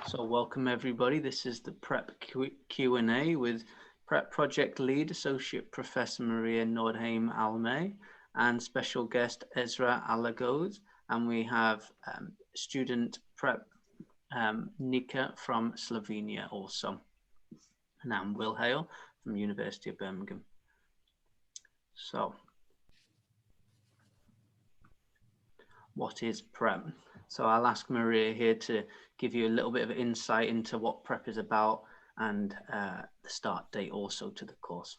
So welcome everybody. This is the Prep Q&A with Prep Project Lead Associate Professor Maria Nordheim Alme and special guest Esra Alagöz. And we have student Prep Nika from Slovenia also. And I'm Will Hale from University of Birmingham. So, what is Prep? So I'll ask Maria here to give you a little bit of insight into what Prep is about and the start date also to the course.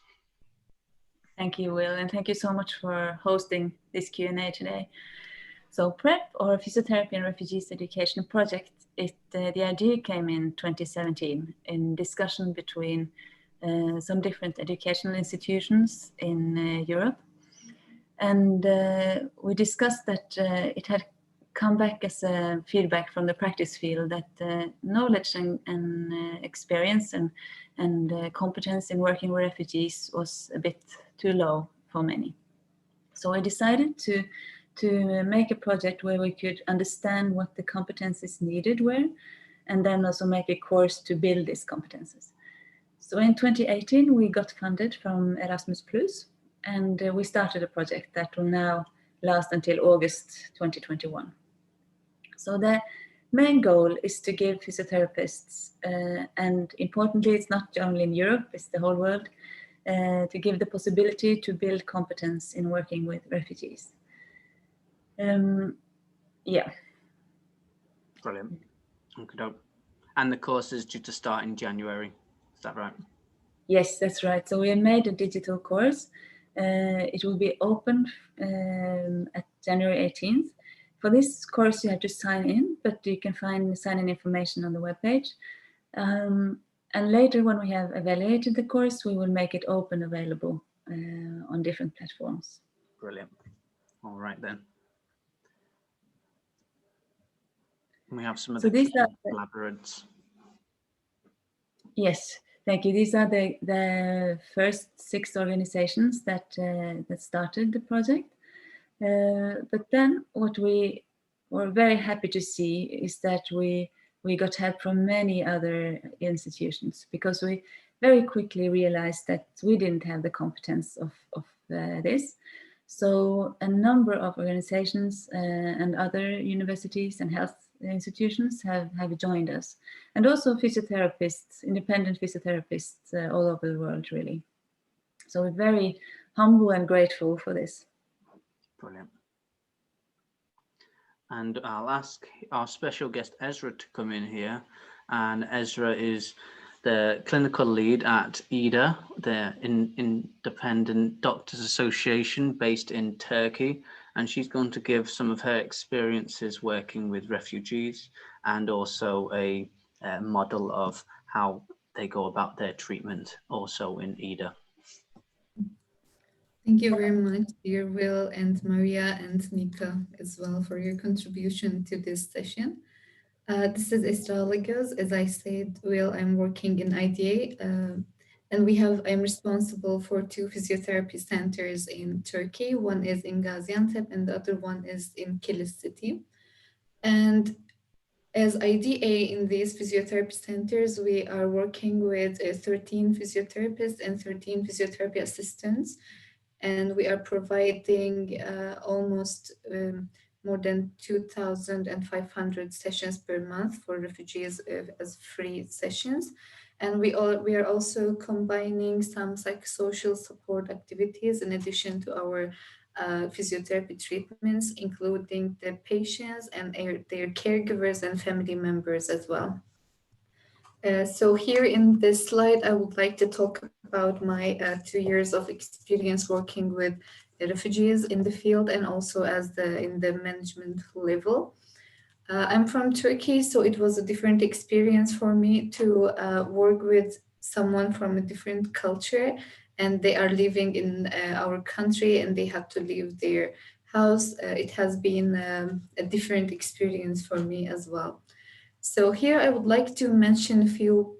Thank you, Will, and thank you so much for hosting this Q&A today. So Prep, or Physiotherapy and Refugees Education Project, the idea came in 2017 in discussion between some different educational institutions in Europe. And we discussed that it had come back as a feedback from the practice field that knowledge and experience and competence in working with refugees was a bit too low for many. So I decided to make a project where we could understand what the competences needed were, and then also make a course to build these competences. So in 2018, we got funded from Erasmus+, and we started a project that will now last until August 2021. So the main goal is to give physiotherapists, and importantly, it's not only in Europe, it's the whole world, to give the possibility to build competence in working with refugees. Yeah. Brilliant. Okay. And the course is due to start in January, is that right? Yes, that's right. So we have made a digital course. It will be open at January 18th. For this course, you have to sign in, but you can find sign-in information on the webpage. And later, when we have evaluated the course, we will make it open available on different platforms. Brilliant. All right then. We have some of the collaborators. Yes, thank you. These are the first 6 organizations that started the project. But then what we were very happy to see is that we got help from many other institutions, because we very quickly realized that we didn't have the competence of this. So a number of organizations and other universities and health institutions have joined us, and also physiotherapists, independent physiotherapists all over the world, really. So we're very humble and grateful for this. Brilliant. And I'll ask our special guest Esra to come in here. And Esra is the clinical lead at EDA, the Independent Doctors Association based in Turkey. And she's going to give some of her experiences working with refugees and also a model of how they go about their treatment also in EDA. Thank you very much, dear Will and Maria and Nika as well for your contribution to this session. This is Esra Alagöz. As I said, Will, I'm working in IDA and I'm responsible for 2 physiotherapy centers in Turkey. One is in Gaziantep and the other one is in Kilis city. And as IDA in these physiotherapy centers, we are working with 13 physiotherapists and 13 physiotherapy assistants. And we are providing almost more than 2,500 sessions per month for refugees as free sessions. And we are also combining some psychosocial support activities in addition to our physiotherapy treatments, including the patients and their caregivers and family members as well. So here in this slide, I would like to talk about my 2 years of experience working with refugees in the field and also in the management level. I'm from Turkey, so it was a different experience for me to work with someone from a different culture, and they are living in our country and they have to leave their house. It has been a different experience for me as well. So here I would like to mention a few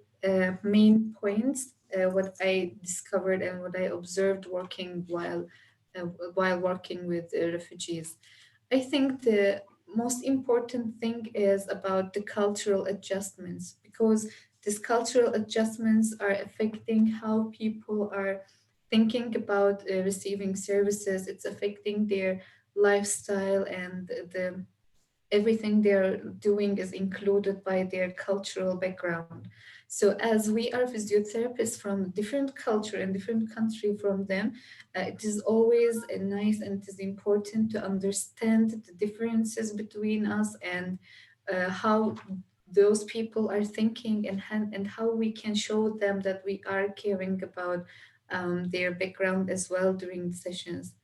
main points, what I discovered and what I observed working while working with refugees. I think the most important thing is about the cultural adjustments, because these cultural adjustments are affecting how people are thinking about receiving services. It's affecting their lifestyle, and the everything they're doing is included by their cultural background. So as we are physiotherapists from different culture and different country from them, it is always nice and it is important to understand the differences between us, and how those people are thinking, and how we can show them that we are caring about their background as well during the sessions.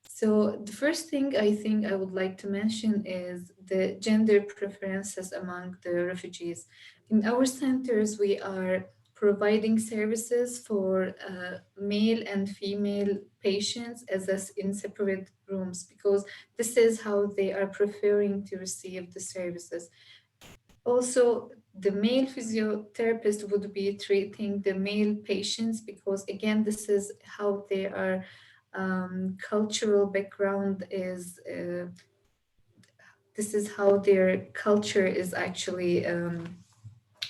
So the first thing I think I would like to mention is the gender preferences among the refugees. In our centers, we are providing services for male and female patients in separate rooms, because this is how they are preferring to receive the services. Also, the male physiotherapist would be treating the male patients, because again, this is how they are cultural background is. This is how their culture is actually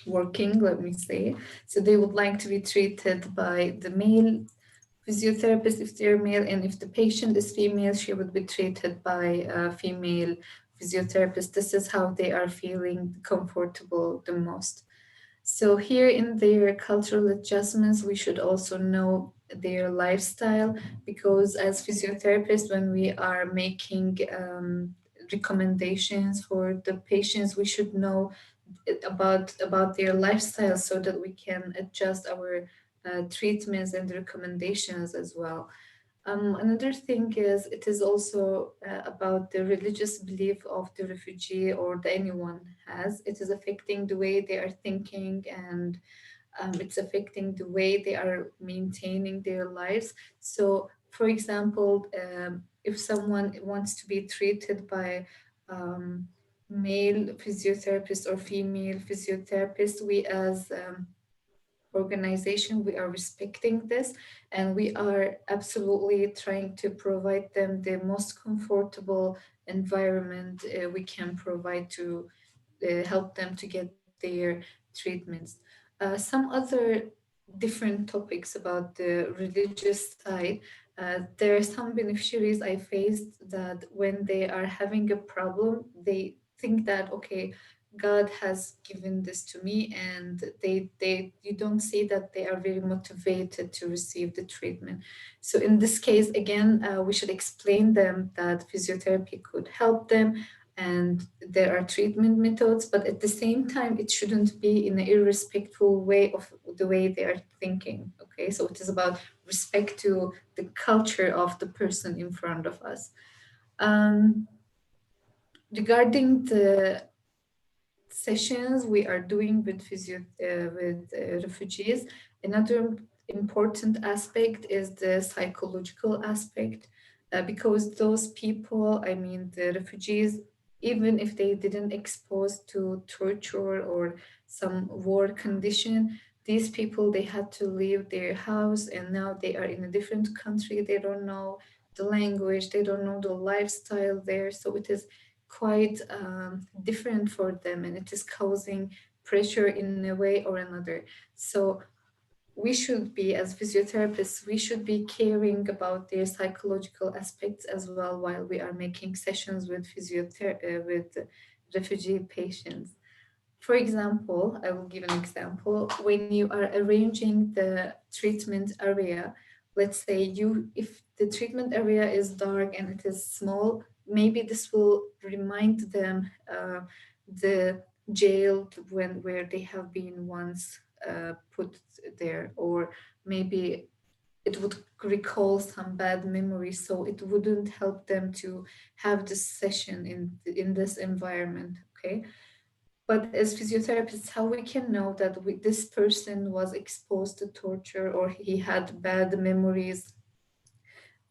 working, let me say. So they would like to be treated by the male physiotherapist if they're male, and if the patient is female, she would be treated by a female physiotherapist. This is how they are feeling comfortable the most. So here in their cultural adjustments, we should also know their lifestyle, because as physiotherapists, when we are making recommendations for the patients, we should know about their lifestyle, so that we can adjust our treatments and recommendations as well. Another thing is, it is also about the religious belief of the refugee or the anyone has. It is affecting the way they are thinking, and it's affecting the way they are maintaining their lives. So, for example, if someone wants to be treated by male physiotherapist or female physiotherapist, we as organization, we are respecting this, and we are absolutely trying to provide them the most comfortable environment we can provide to help them to get their treatments. Some other different topics about the religious side. There are some beneficiaries I faced that when they are having a problem, they think that, okay, God has given this to me, and they you don't see that they are very motivated to receive the treatment. So in this case, again, we should explain them that physiotherapy could help them, and there are treatment methods, but at the same time, it shouldn't be in an irrespectful way of the way they are thinking. Okay, so it is about respect to the culture of the person in front of us. Um, Regarding the sessions we are doing with refugees, another important aspect is the psychological aspect, because those people, I mean the refugees, even if they didn't expose to torture or some war condition, these people, they had to leave their house, and now they are in a different country. They don't know the language, they don't know the lifestyle there, so it is quite different for them, and it is causing pressure in a way or another. So we should be, as physiotherapists, we should be caring about their psychological aspects as well while we are making sessions with with refugee patients. For example, I will give an example. When you are arranging the treatment area, let's say if the treatment area is dark and it is small, maybe this will remind them the jail where they have been once put there, or maybe it would recall some bad memories, so it wouldn't help them to have this session in this environment. Okay, but as physiotherapists, how we can know that this person was exposed to torture or he had bad memories?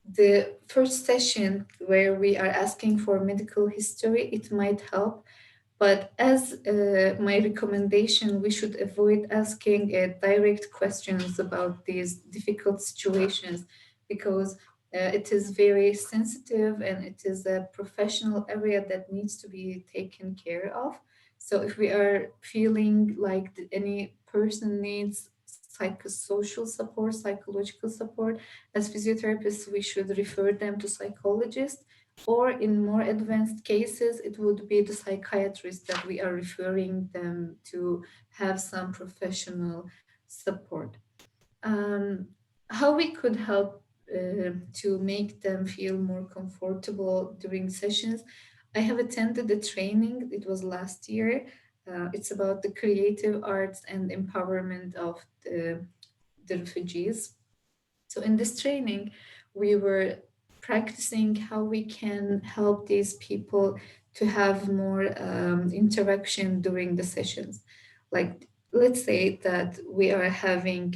The first session where we are asking for medical history, it might help. But as my recommendation, we should avoid asking direct questions about these difficult situations, because It is very sensitive and it is a professional area that needs to be taken care of. So if we are feeling like any person needs psychosocial support, psychological support, as physiotherapists, we should refer them to psychologists, or in more advanced cases, it would be the psychiatrist that we are referring them to have some professional support. um, how we could help to make them feel more comfortable during sessions. I have attended a training, it was last year. It's about the creative arts and empowerment of the refugees. So in this training, we were practicing how we can help these people to have more interaction during the sessions. Like, let's say that we are having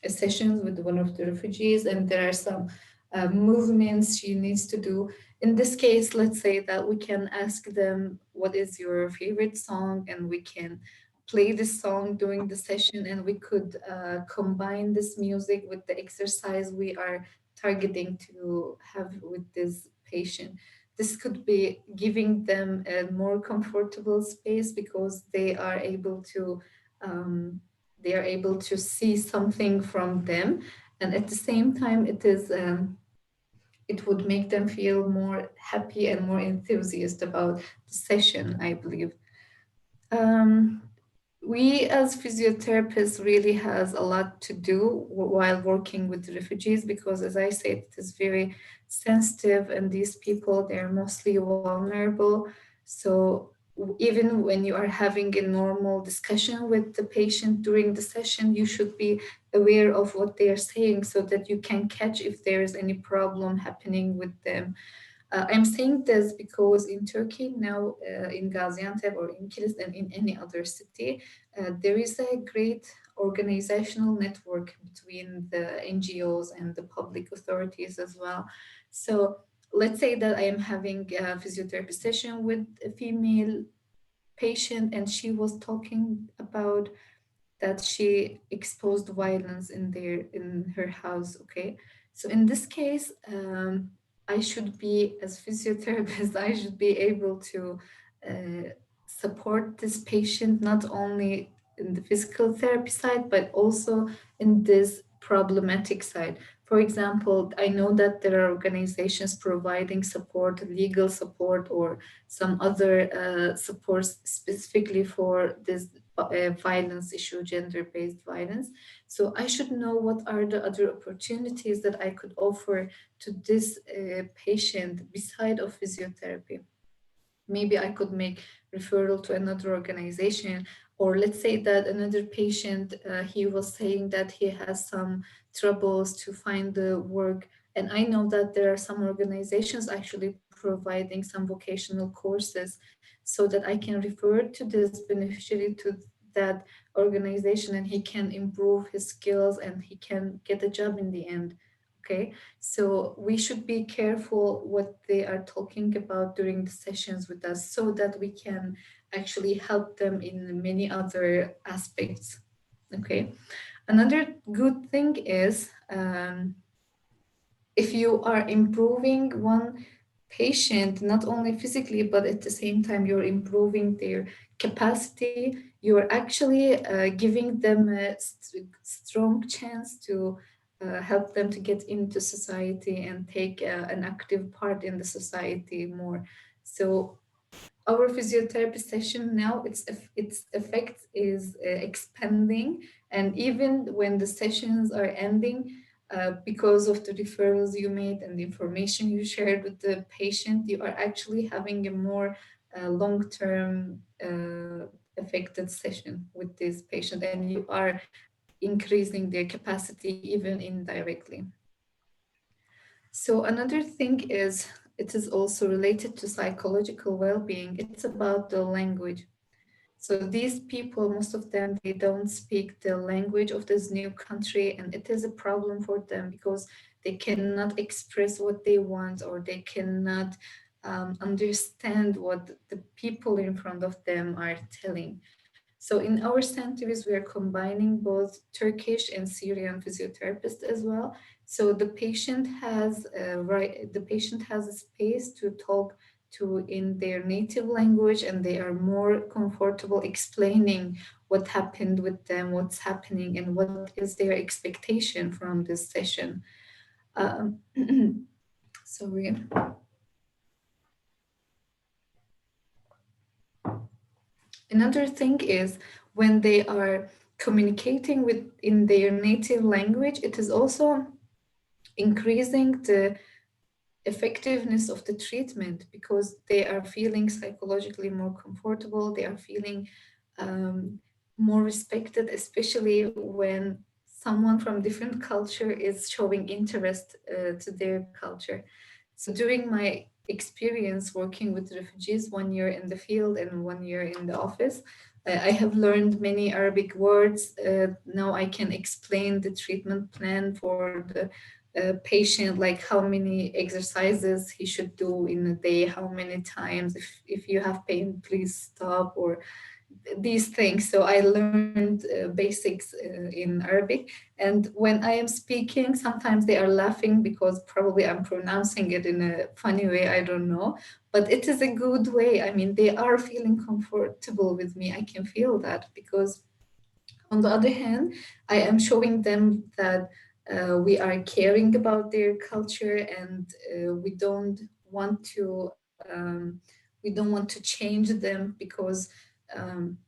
a session with one of the refugees, and there are some movements she needs to do. In this case, let's say that we can ask them, "What is your favorite song?" and we can play this song during the session, and we could combine this music with the exercise we are targeting to have with this patient. This could be giving them a more comfortable space because um, they are able to see something from them, and at the same time it would make them feel more happy and more enthusiastic about the session, I believe. um, we as physiotherapists really has a lot to do while working with refugees, because as I said, it is very sensitive and these people, they're mostly vulnerable. So even when you are having a normal discussion with the patient during the session, you should be aware of what they are saying so that you can catch if there is any problem happening with them. I'm saying this because in Turkey now, in Gaziantep or in Kilis and in any other city, there is a great organizational network between the NGOs and the public authorities as well. So let's say that I am having a physiotherapy session with a female patient, and she was talking about that she exposed violence in her house. Okay, so in this case, I should be, as physiotherapist, I should be able to uh, support this patient not only in the physical therapy side but also in this problematic side. For example, I know that there are organizations providing support, legal support, or some other supports specifically for this violence issue, gender-based violence. So I should know what are the other opportunities that I could offer to this patient beside of physiotherapy. Maybe I could make referral to another organization, or let's say that another patient, he was saying that he has some troubles to find the work, and I know that there are some organizations actually providing some vocational courses, so that I can refer to this beneficiary to that organization and he can improve his skills and he can get a job in the end. Okay, so we should be careful what they are talking about during the sessions with us so that we can actually help them in many other aspects. Okay, another good thing is, if you are improving one patient, not only physically, but at the same time, you're improving their capacity, you're actually giving them a strong chance to help them to get into society and take an active part in the society more. So our physiotherapy session now, its effect is expanding, and even when the sessions are ending, because of the referrals you made and the information you shared with the patient, you are actually having a more long-term affected session with this patient, and you are increasing their capacity even indirectly. So another thing is, it is also related to psychological well-being. It's about the language. So these people, most of them, they don't speak the language of this new country, and it is a problem for them because they cannot express what they want, or they cannot understand what the people in front of them are telling. So in our centers, we are combining both Turkish and Syrian physiotherapists as well. So the patient has a space to talk to in their native language, and they are more comfortable explaining what happened with them, what's happening, and what is their expectation from this session. Um, sorry. Another thing is when they are communicating with in their native language, it is also increasing the effectiveness of the treatment because they are feeling psychologically more comfortable, they are feeling um, more respected, especially when someone from different culture is showing interest to their culture. So during my experience working with refugees, 1 year in the field and 1 year in the office, I have learned many Arabic words. Now I can explain the treatment plan for the patient, like how many exercises he should do in a day, how many times, if you have pain, please stop, or these things. So I learned basics in Arabic. And when I am speaking, sometimes they are laughing because probably I'm pronouncing it in a funny way, I don't know. But it is a good way. I mean, they are feeling comfortable with me. I can feel that because on the other hand, I am showing them that we are caring about their culture, and we don't want to change them because um,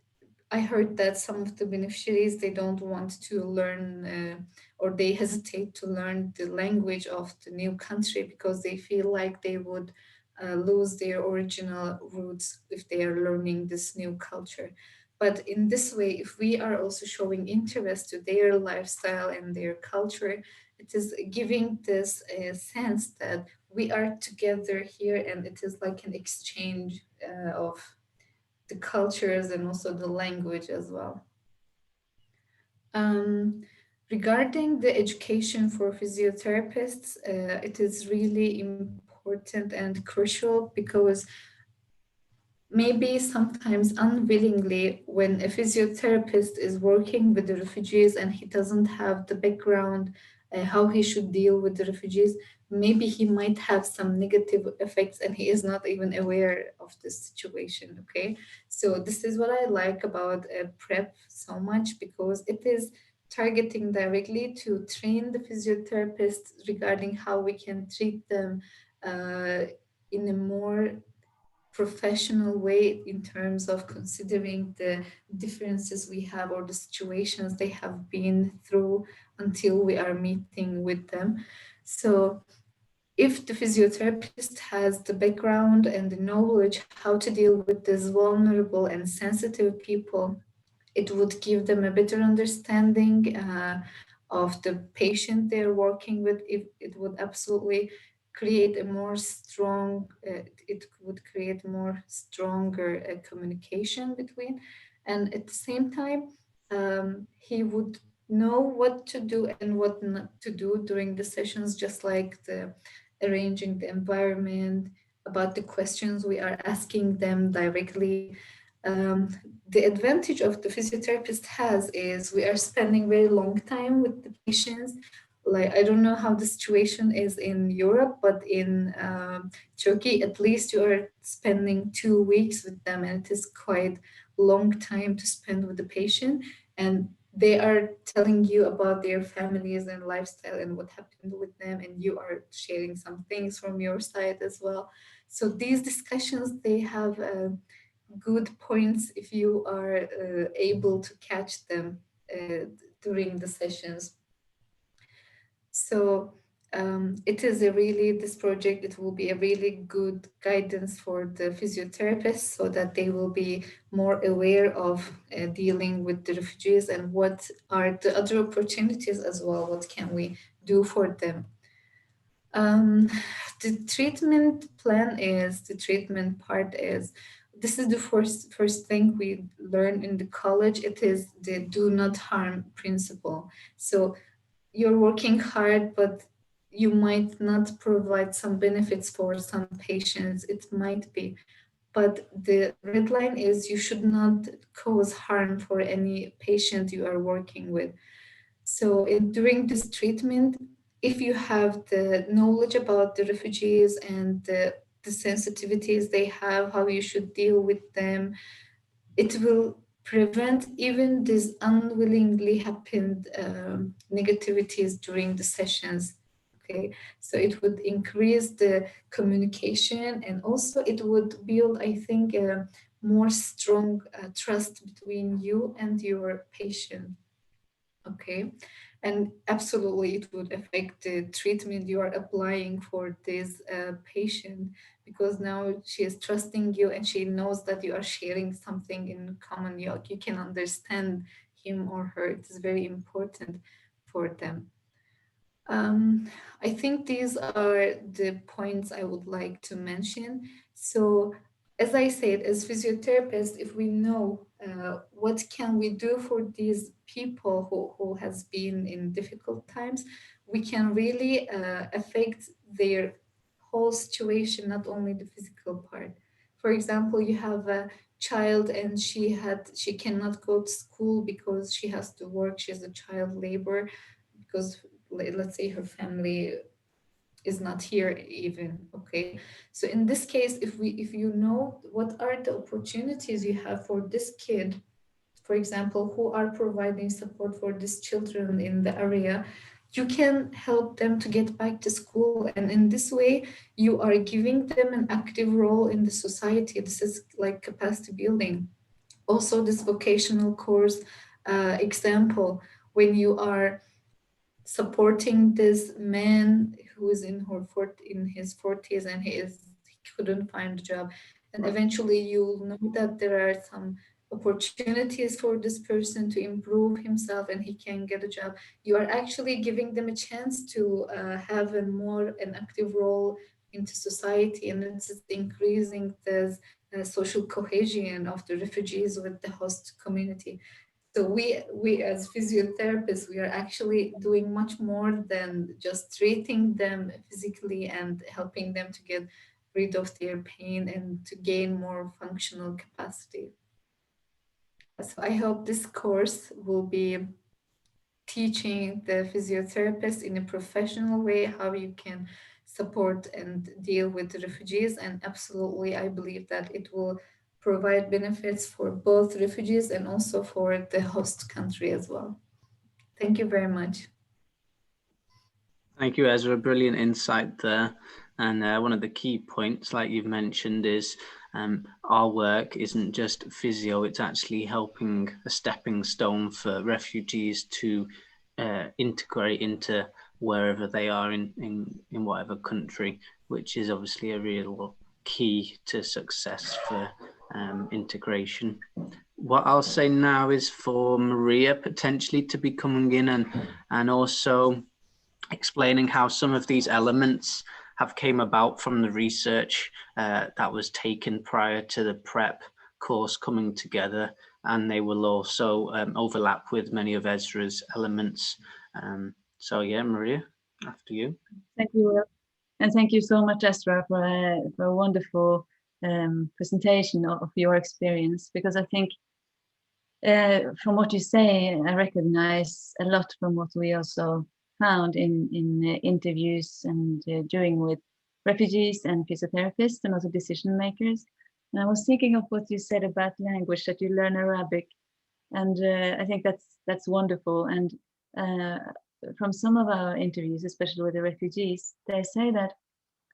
I heard that some of the beneficiaries, they don't want to learn or they hesitate to learn the language of the new country because they feel like they would lose their original roots if they are learning this new culture. But in this way, if we are also showing interest to their lifestyle and their culture, it is giving this sense that we are together here, and it is like an exchange of the cultures and also the language as well. Um, Regarding the education for physiotherapists, it is really important and crucial because maybe sometimes unwillingly, when a physiotherapist is working with the refugees and he doesn't have the background how he should deal with the refugees, maybe he might have some negative effects and he is not even aware of this situation. Okay, so this is what I like about prep so much, because it is targeting directly to train the physiotherapists regarding how we can treat them uh, in a more professional way in terms of considering the differences we have or the situations they have been through until we are meeting with them. So if the physiotherapist has the background and the knowledge how to deal with these vulnerable and sensitive people, it would give them a better understanding of the patient they're working with. It would absolutely create a more strong, it would create more stronger communication between. And at the same time, he would know what to do and what not to do during the sessions, just like the arranging the environment, about the questions we are asking them directly. Um, the advantage of the physiotherapist has is we are spending very long time with the patients. Like, I don't know how the situation is in Europe, but in Turkey, at least you are spending 2 weeks with them, and it is quite long time to spend with the patient. And they are telling you about their families and lifestyle and what happened with them, and you are sharing some things from your side as well. So these discussions, they have good points if you are able to catch them during the sessions. So it is a really, this project, it will be a really good guidance for the physiotherapists so that they will be more aware of dealing with the refugees and what are the other opportunities as well. What can we do for them? Um, the treatment part is, this is the first thing we learn in the college. It is the do not harm principle. So you're working hard, but you might not provide some benefits for some patients. It might be, but the red line is you should not cause harm for any patient you are working with. So during this treatment, if you have the knowledge about the refugees and the sensitivities they have, how you should deal with them, it will prevent even these unwillingly happened negativities during the sessions. Okay, so it would increase the communication, and also it would build, I think, a more strong trust between you and your patient. Okay, and absolutely it would affect the treatment you are applying for this patient, because now she is trusting you and she knows that you are sharing something in common. You can understand him or her. It is very important for them. I think these are the points I would like to mention. So, as I said, as physiotherapists, if we know what can we do for these people who has been in difficult times, we can really affect their whole situation, not only the physical part. For example, you have a child and she cannot go to school because she has to work. She's a child labor because let's say her family is not here even. Okay, so in this case, if you know what are the opportunities you have for this kid, for example, who are providing support for these children in the area, you can help them to get back to school, and in this way you are giving them an active role in the society. This is like capacity building. Also, this vocational course example, when you are supporting this man who is in his 40s, and he couldn't find a job, and eventually you'll know that there are some opportunities for this person to improve himself and he can get a job. You are actually giving them a chance to have a more an active role into society, and it's increasing the social cohesion of the refugees with the host community. So we as physiotherapists, we are actually doing much more than just treating them physically and helping them to get rid of their pain and to gain more functional capacity. So I hope this course will be teaching the physiotherapist in a professional way how you can support and deal with the refugees. And absolutely, I believe that it will provide benefits for both refugees and also for the host country as well. Thank you very much. Thank you, Ezra. Brilliant insight there. And one of the key points, like you've mentioned, is our work isn't just physio, it's actually helping a stepping stone for refugees to integrate into wherever they are in whatever country, which is obviously a real key to success for integration. What I'll say now is for Maria potentially to be coming in and also explaining how some of these elements have came about from the research that was taken prior to the PrEP course coming together, and they will also overlap with many of Ezra's elements. So yeah, Maria, after you. Thank you, Will. And thank you so much, Esra, for a wonderful presentation of your experience, because I think from what you say, I recognize a lot from what we also found in interviews and doing with refugees and physiotherapists and also decision makers. And I was thinking of what you said about language, that you learn Arabic, and I think that's wonderful. And from some of our interviews, especially with the refugees, they say that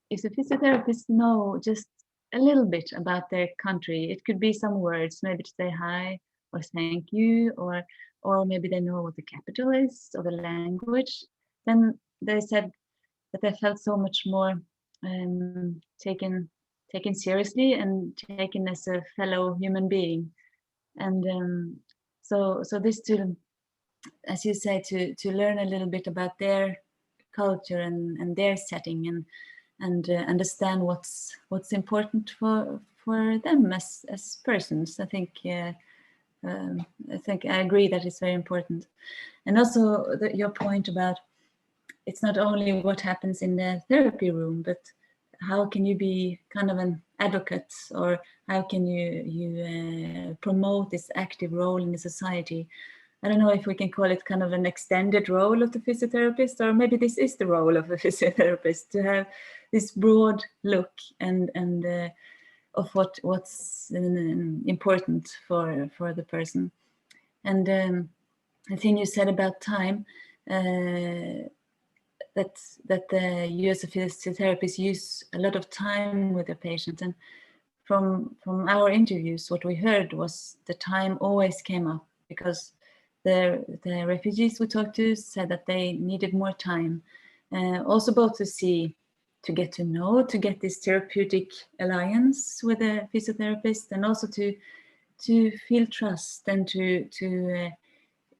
if the physiotherapists know just a little bit about their country, it could be some words, maybe to say hi or thank you, or maybe they know what the capital is or the language, then they said that they felt so much more taken seriously and taken as a fellow human being. And so this, to, as you say, to learn a little bit about their culture and their setting, and understand what's important for them as persons. I think I agree that it's very important. And also your point about it's not only what happens in the therapy room, but how can you be kind of an advocate, or how can you promote this active role in the society? I don't know if we can call it kind of an extended role of the physiotherapist, or maybe this is the role of the physiotherapist, to have this broad look and of what's important for the person. And the thing you said about time, that you as a physiotherapist use a lot of time with the patient, and from our interviews, what we heard was the time always came up, because the refugees we talked to said that they needed more time, also both to get to know, to get this therapeutic alliance with a physiotherapist, and also to feel trust and to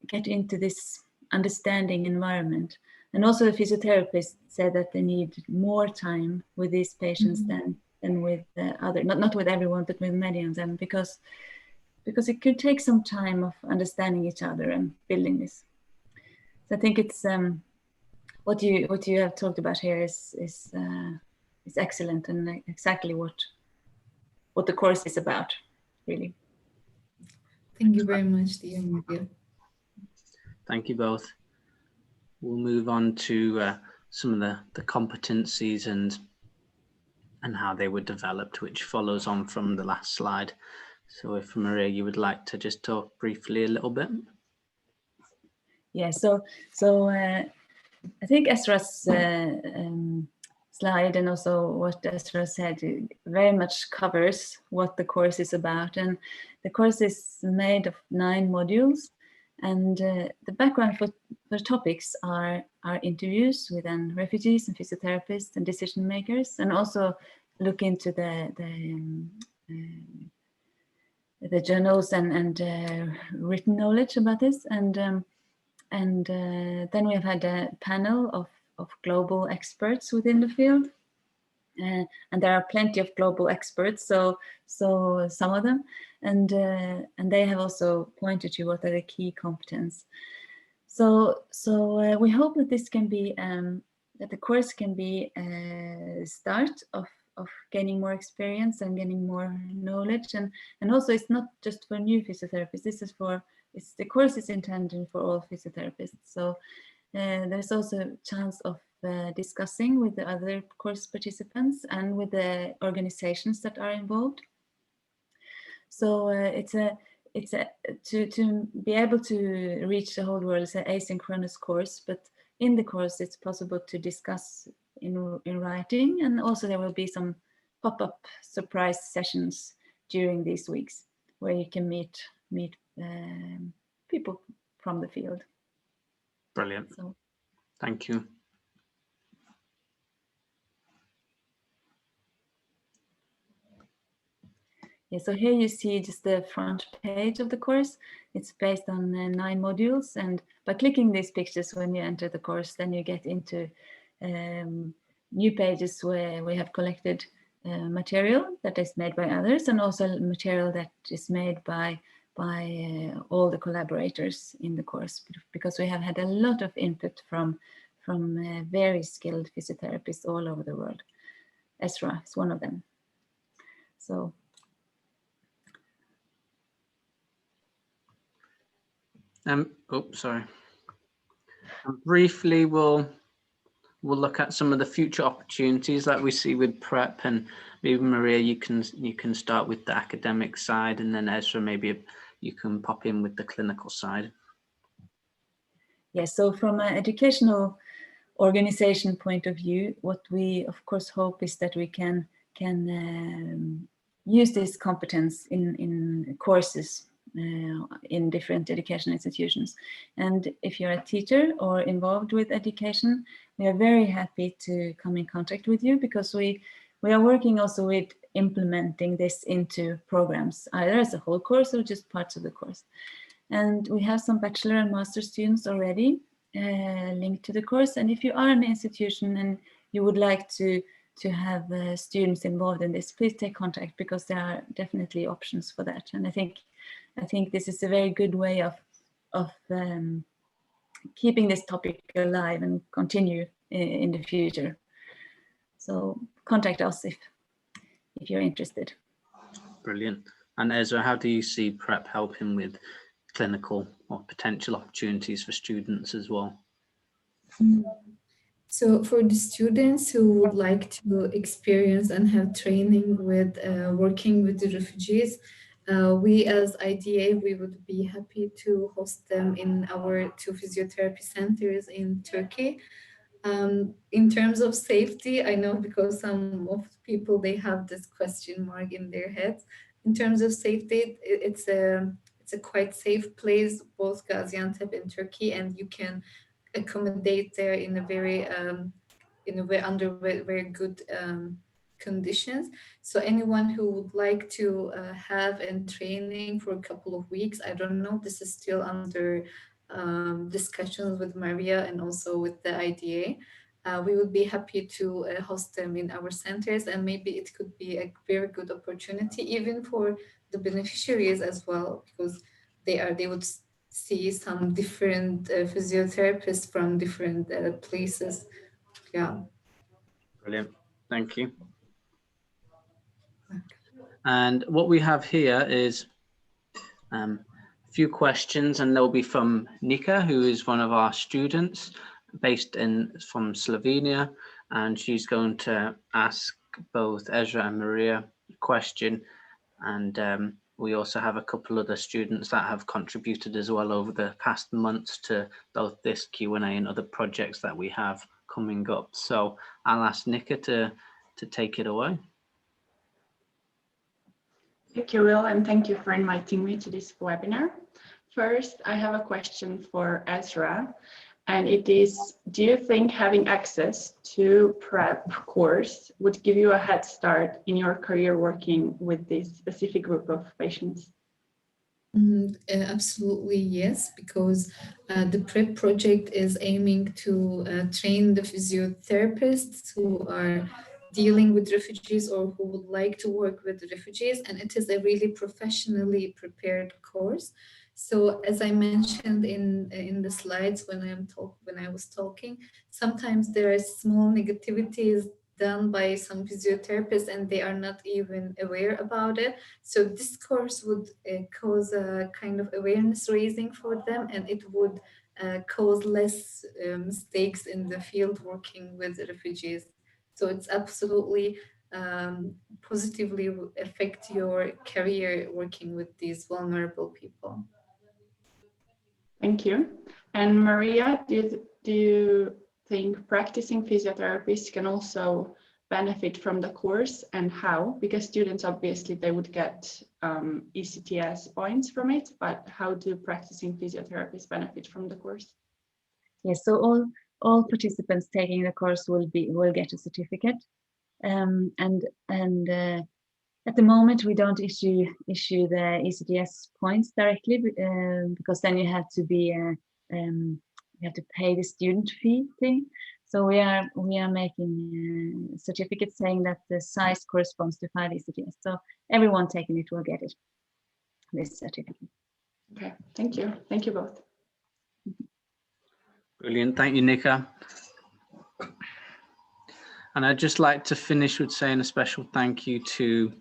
get into this understanding environment. And also the physiotherapist said that they need more time with these patients than with other, not with everyone, but with many of them, because it could take some time of understanding each other and building this. So I think it's what you have talked about here is excellent, and exactly what the course is about, really. Thank you very much, dear Maria. Thank you both. We'll move on to some of the competencies and how they were developed, which follows on from the last slide. So if Maria, you would like to just talk briefly a little bit. Yeah, so I think Esra's slide, and also what Esra said, very much covers what the course is about. And the course is made of 9 modules, and the background for topics are interviews with refugees and physiotherapists and decision makers, and also look into the journals and written knowledge about this. And then we have had a panel of global experts within the field, and there are plenty of global experts, so some of them, and they have also pointed to what are the key competence. So we hope that this can be that the course can be a start of gaining more experience and gaining more knowledge, and also it's not just for new physiotherapists. This is the course is intended for all physiotherapists. So there's also a chance of discussing with the other course participants and with the organizations that are involved. So it's to be able to reach the whole world. It's an asynchronous course, but in the course it's possible to discuss in writing, and also there will be some pop-up surprise sessions during these weeks where you can meet people from the field. Brilliant. So, thank you. yeah, so here you see just the front page of the course. It's based on 9 modules, and by clicking these pictures when you enter the course, then you get into new pages where we have collected material that is made by others, and also material that is made by all the collaborators in the course, because we have had a lot of input from very skilled physiotherapists all over the world. Esra is one of them. So. Sorry. Briefly, we'll look at some of the future opportunities that we see with PrEP, and maybe Maria, you can start with the academic side, and then Esra, maybe you can pop in with the clinical side. Yeah, so from an educational organization point of view, what we of course hope is that we can use this competence in courses in different education institutions. And if you're a teacher or involved with education, we are very happy to come in contact with you, because we are working also with implementing this into programs, either as a whole course or just parts of the course. And we have some bachelor and master students already linked to the course. And if you are an institution and you would like to have students involved in this, please take contact, because there are definitely options for that. And I think this is a very good way of keeping this topic alive and continue in the future. So contact us if you're interested. Brilliant. And Esra, how do you see PrEP helping with clinical or potential opportunities for students as well? So for the students who would like to experience and have training with working with the refugees, we as IDA, we would be happy to host them in our 2 physiotherapy centers in Turkey. In terms of safety, I know because some of people, they have this question mark in their heads. In terms of safety, it's a quite safe place, both Gaziantep and Turkey, and you can accommodate there in a very under very good conditions. So anyone who would like to have and training for a couple of weeks, I don't know, this is still under discussions with Maria and also with the IDA. We would be happy to host them in our centers, and maybe it could be a very good opportunity even for the beneficiaries as well, because they would see some different physiotherapists from different places. Yeah. Brilliant. Thank you. And what we have here is a few questions, and they'll be from Nika, who is one of our students based from Slovenia, and she's going to ask both Esra and Maria a question. And we also have a couple other students that have contributed as well over the past months to both this Q&A and other projects that we have coming up. So I'll ask Nika to take it away. Thank you, Will, and thank you for inviting me to this webinar. First, I have a question for Esra, and it is, do you think having access to PrEP course would give you a head start in your career working with this specific group of patients? Absolutely, yes, because the PrEP project is aiming to train the physiotherapists who are dealing with refugees or who would like to work with refugees, and it is a really professionally prepared course. So as I mentioned in the slides when I was talking, sometimes there are small negativities done by some physiotherapists and they are not even aware about it. So this course would cause a kind of awareness raising for them, and it would cause less mistakes in the field working with refugees. So it's absolutely positively affect your career working with these vulnerable people. Thank you. And Maria, do you think practicing physiotherapists can also benefit from the course, and how? Because students, obviously, they would get ECTS points from it, but how do practicing physiotherapists benefit from the course? Yes, so all participants taking the course will get a certificate, and at the moment we don't issue the ECTS points directly because then you have to be you have to pay the student fee thing. So we are making a certificate saying that the size corresponds to 5 ECTS. So everyone taking it will get it, this certificate. Okay, thank you. Thank you both. Brilliant. Thank you, Nika. And I'd just like to finish with saying a special thank you to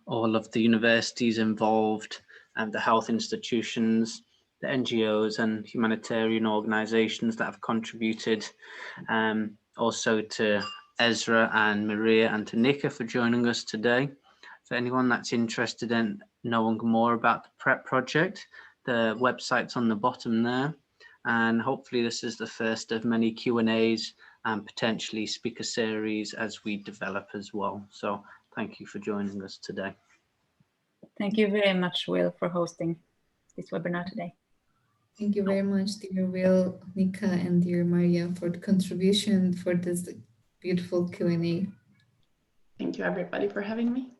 all of the universities involved and the health institutions, the NGOs and humanitarian organizations that have contributed. Also to Esra and Maria and to Nika for joining us today. For anyone that's interested in knowing more about the PrEP project, the website's on the bottom there. And hopefully this is the first of many Q&As and potentially speaker series as we develop as well. So thank you for joining us today. Thank you very much, Will, for hosting this webinar today. Thank you very much, dear Will, Nika, and dear Maria, for the contribution for this beautiful Q&A. Thank you, everybody, for having me.